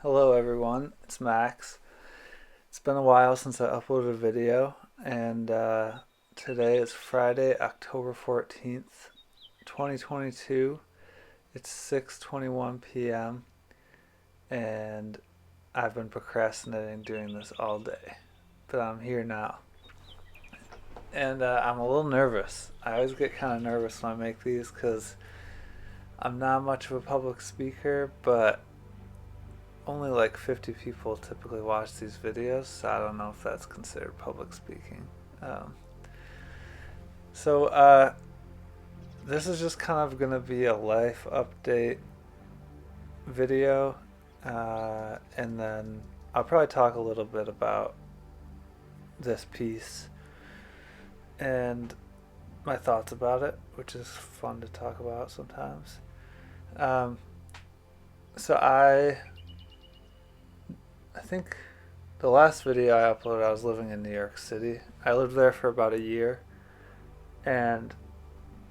Hello everyone, it's Max. It's been a while since I uploaded a video, and today is Friday, October 14th, 2022. It's 6:21 p.m. and I've been procrastinating doing this all day, but I'm here now. And I'm a little nervous. I always get kind of nervous when I make these because I'm not much of a public speaker, but only like 50 people typically watch these videos, so I don't know if that's considered public speaking. Um, so, this is just kind of going to be a life update video, and then I'll probably talk a little bit about this piece and my thoughts about it, which is fun to talk about sometimes. Um, so I think the last video I uploaded, I was living in New York City. I lived there for about a year, and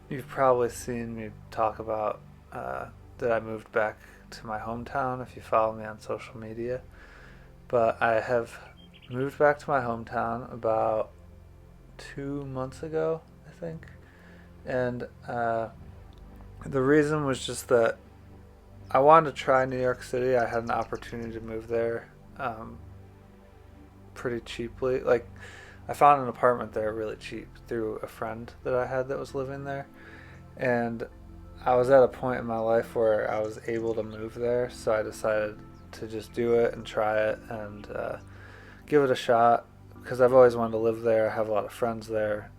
you've probably seen me talk about that I moved back to my hometown if you follow me on social media. But I have moved back to my hometown about 2 months ago, I think. And the reason was just that I wanted to try New York City. I had an opportunity to move there um, pretty cheaply. Like, I found an apartment there really cheap through a friend that I had that was living there. And I was at a point in my life where I was able to move there, so I decided to just do it and try it and give it a shot because I've always wanted to live there. I have a lot of friends there.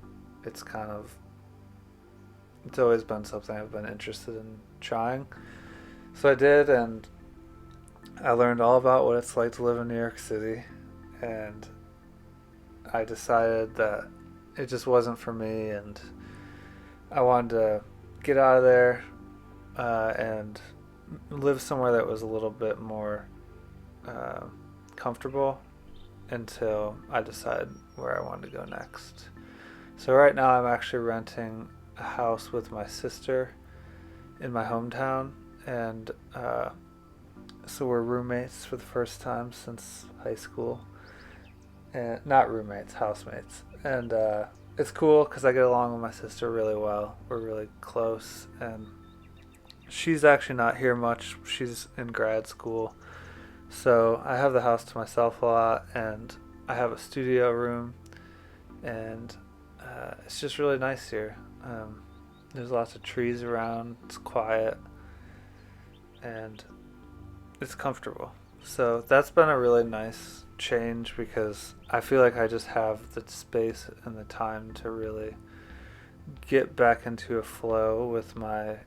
It's kind of, it's always been something I've been interested in trying. So I did, and I learned all about what it's like to live in New York City, and I decided that it just wasn't for me, and I wanted to get out of there and live somewhere that was a little bit more uh, comfortable until I decided where I wanted to go next. So right now I'm actually renting a house with my sister in my hometown, and so we're roommates for the first time since high school, and not roommates, housemates, and it's cool because I get along with my sister really well. We're really close, and she's actually not here much. She's in grad school, so I have the house to myself a lot, and I have a studio room, and it's just really nice here. There's lots of trees around. It's quiet, and it's comfortable. So that's been a really nice change because I feel like I just have the space and the time to really get back into a flow with my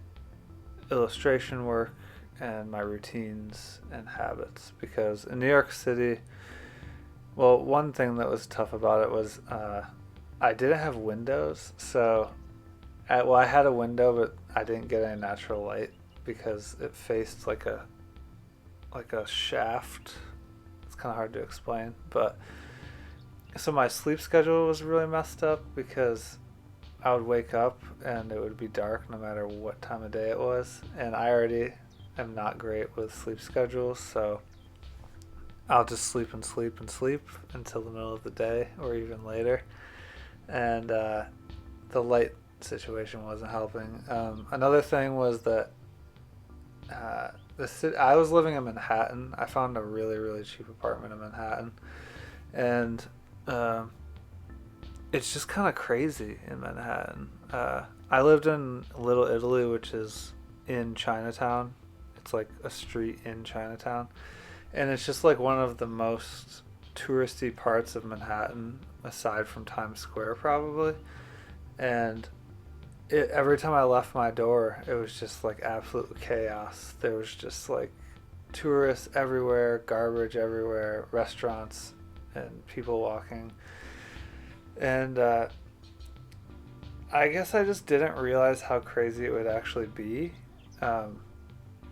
illustration work and my routines and habits. Because in New York City, well, one thing that was tough about it was I didn't have windows. So, I had a window, but I didn't get any natural light because it faced like a shaft. It's kind of hard to explain, but so my sleep schedule was really messed up because I would wake up and it would be dark no matter what time of day it was, and I already am not great with sleep schedules, so I'll just sleep and sleep and sleep until the middle of the day or even later, and the light situation wasn't helping. Another thing was that I was living in Manhattan. I found a really really cheap apartment in Manhattan, and um, it's just kind of crazy in Manhattan. I lived in Little Italy, which is in Chinatown. It's like a street in Chinatown, and it's just like one of the most touristy parts of Manhattan, aside from Times Square, probably. And every time I left my door, it was just like absolute chaos. There was just like tourists everywhere, garbage everywhere, restaurants, and people walking. And I guess I just didn't realize how crazy it would actually be. Um,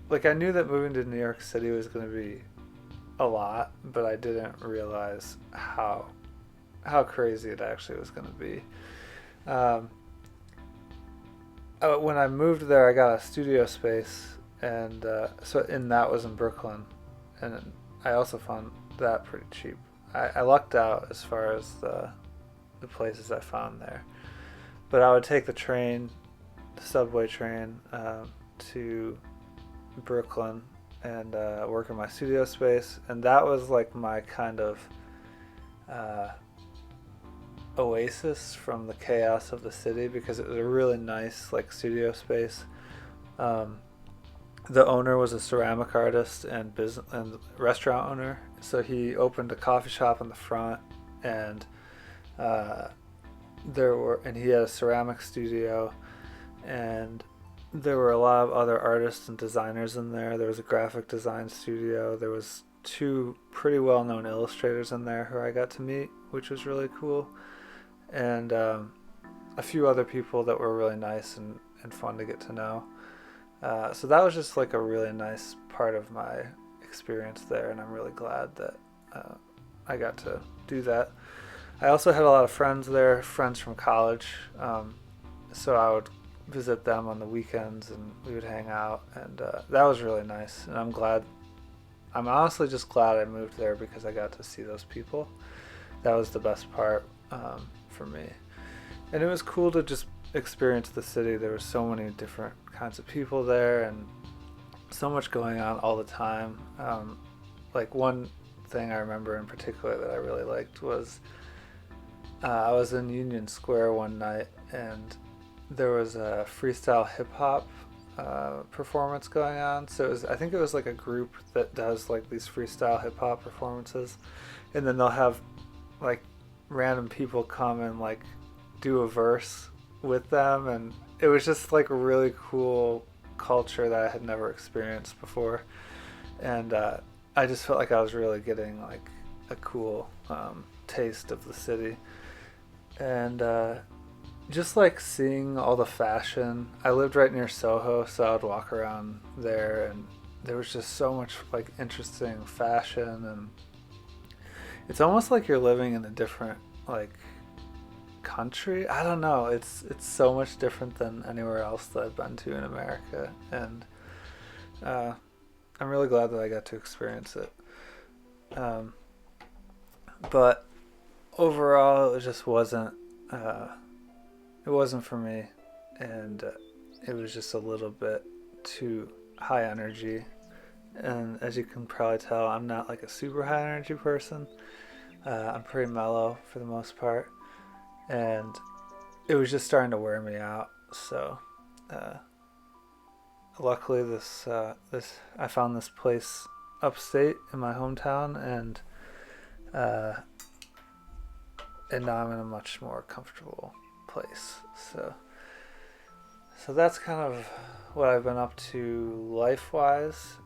like I knew that moving to New York City was going to be a lot, but I didn't realize how crazy it actually was going to be. Um, when I moved there, I got a studio space, and that was in Brooklyn, and I also found that pretty cheap. I lucked out as far as the places I found there. But I would take the train, the subway train, to Brooklyn and work in my studio space, and that was like my kind of oasis from the chaos of the city, because it was a really nice like studio space. The owner was a ceramic artist and business and restaurant owner, so he opened a coffee shop in the front, and he had a ceramic studio, and there were a lot of other artists and designers in there. There was a graphic design studio. There was two pretty well-known illustrators in there who I got to meet, which was really cool, and a few other people that were really nice and fun to get to know. So that was just like a really nice part of my experience there, and I'm really glad that I got to do that. I also had a lot of friends there, friends from college, so I would visit them on the weekends and we would hang out, and that was really nice, and I'm honestly just glad I moved there because I got to see those people. That was the best part for me, and it was cool to just experience the city. There were so many different kinds of people there and so much going on all the time. Like one thing I remember in particular that I really liked was I was in Union Square one night, and there was a freestyle hip hop performance going on. So I think it was like a group that does like these freestyle hip hop performances, and then they'll have like random people come and like do a verse with them, and it was just like a really cool culture that I had never experienced before, and I just felt like I was really getting like a cool taste of the city, and just like seeing all the fashion. I lived right near Soho, so I would walk around there, and there was just so much like interesting fashion, and it's almost like you're living in a different like country. I don't know, it's so much different than anywhere else that I've been to in America, and I'm really glad that I got to experience it, but overall it just wasn't for me, and it was just a little bit too high energy, and as you can probably tell, I'm not like a super high energy person. I'm pretty mellow for the most part, and it was just starting to wear me out. So luckily this I found this place upstate in my hometown, and now I'm in a much more comfortable place. So that's kind of what I've been up to life-wise.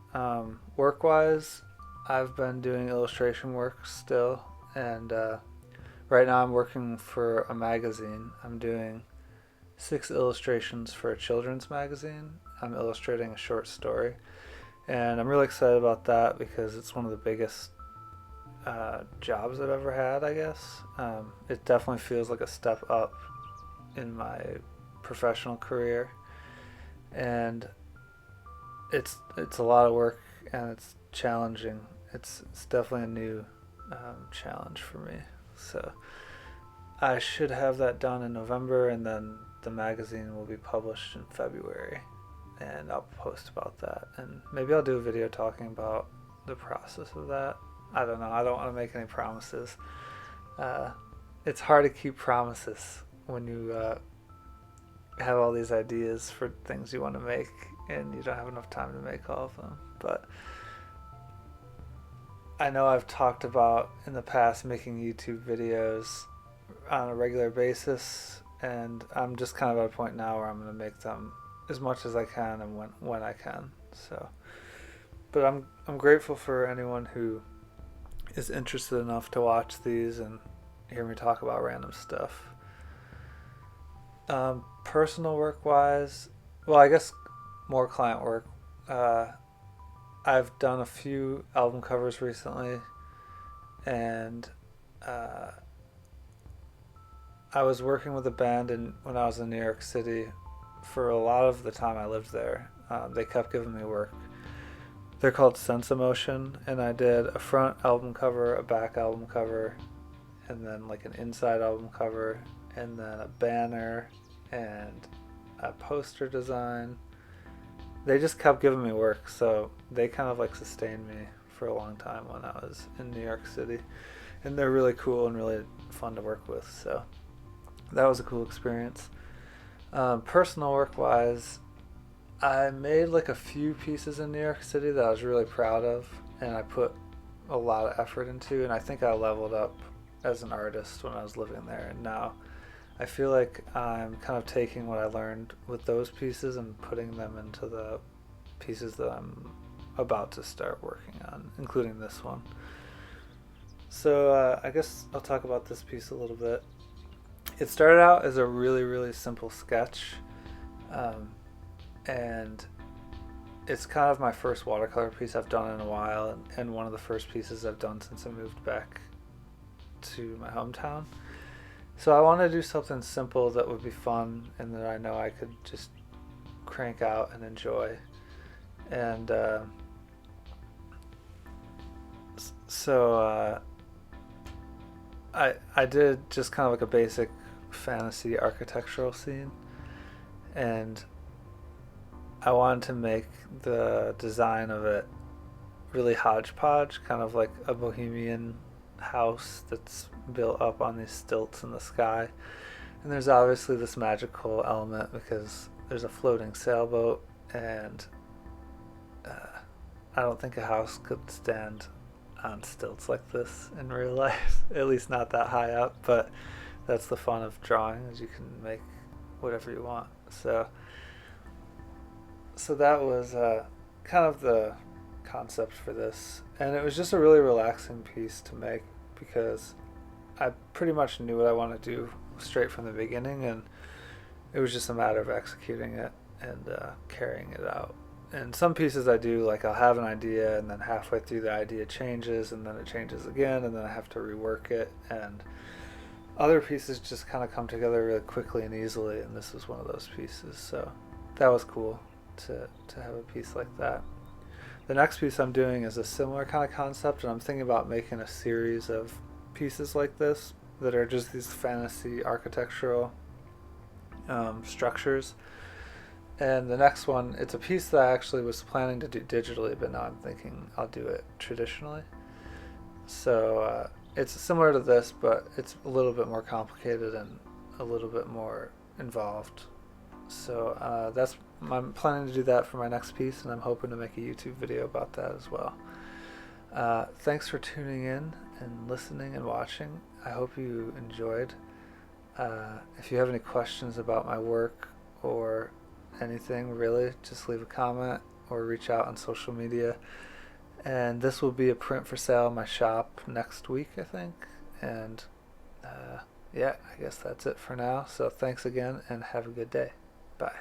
Work-wise, I've been doing illustration work still, and right now I'm working for a magazine. I'm doing 6 illustrations for a children's magazine. I'm illustrating a short story, and I'm really excited about that because it's one of the biggest jobs I've ever had, I guess. It definitely feels like a step up in my professional career, and it's a lot of work, and it's challenging. It's definitely a new challenge for me. So I should have that done in November, and then the magazine will be published in February, and I'll post about that, and maybe I'll do a video talking about the process of that. I don't know. I don't want to make any promises. It's hard to keep promises when you have all these ideas for things you want to make, and you don't have enough time to make all of them. But I know I've talked about in the past making YouTube videos on a regular basis, and I'm just kind of at a point now where I'm going to make them as much as I can and when I can. So, but I'm grateful for anyone who is interested enough to watch these and hear me talk about random stuff. Personal work wise, well, I guess more client work. I've done a few album covers recently, and I was working with a band when I was in New York City for a lot of the time I lived there. They kept giving me work They're called Sense Emotion, and I did a front album cover, a back album cover, and then like an inside album cover, and then a banner, and a poster design. They just kept giving me work, so they kind of like sustained me for a long time when I was in New York City. And they're really cool and really fun to work with, so that was a cool experience. Personal work wise, I made like a few pieces in New York City that I was really proud of, and I put a lot of effort into, and I think I leveled up as an artist when I was living there. And now I feel like I'm kind of taking what I learned with those pieces and putting them into the pieces that I'm about to start working on, including this one. So I guess I'll talk about this piece a little bit. It started out as a really, really simple sketch, and it's kind of my first watercolor piece I've done in a while, and one of the first pieces I've done since I moved back to my hometown. So I want to do something simple that would be fun and that I know I could just crank out and enjoy. And so I did just kind of like a basic fantasy architectural scene, and I wanted to make the design of it really hodgepodge, kind of like a bohemian house that's built up on these stilts in the sky. And there's obviously this magical element because there's a floating sailboat, and I don't think a house could stand on stilts like this in real life, at least not that high up, but that's the fun of drawing, is you can make whatever you want. So that was kind of the concept for this, and it was just a really relaxing piece to make because I pretty much knew what I wanted to do straight from the beginning, and it was just a matter of executing it and carrying it out. And some pieces I do, like I'll have an idea and then halfway through the idea changes and then it changes again and then I have to rework it, and other pieces just kind of come together really quickly and easily, and this was one of those pieces. So that was cool to have a piece like that. The next piece I'm doing is a similar kind of concept, and I'm thinking about making a series of pieces like this that are just these fantasy architectural structures. And the next one, it's a piece that I actually was planning to do digitally, but now I'm thinking I'll do it traditionally. So it's similar to this, but it's a little bit more complicated and a little bit more involved. So I'm planning to do that for my next piece, and I'm hoping to make a YouTube video about that as well. Thanks for tuning in and listening and watching. I hope you enjoyed. If you have any questions about my work or anything really, just leave a comment or reach out on social media. And this will be a print for sale in my shop next week, I think. And yeah, I guess that's it for now. So thanks again and have a good day. Bye.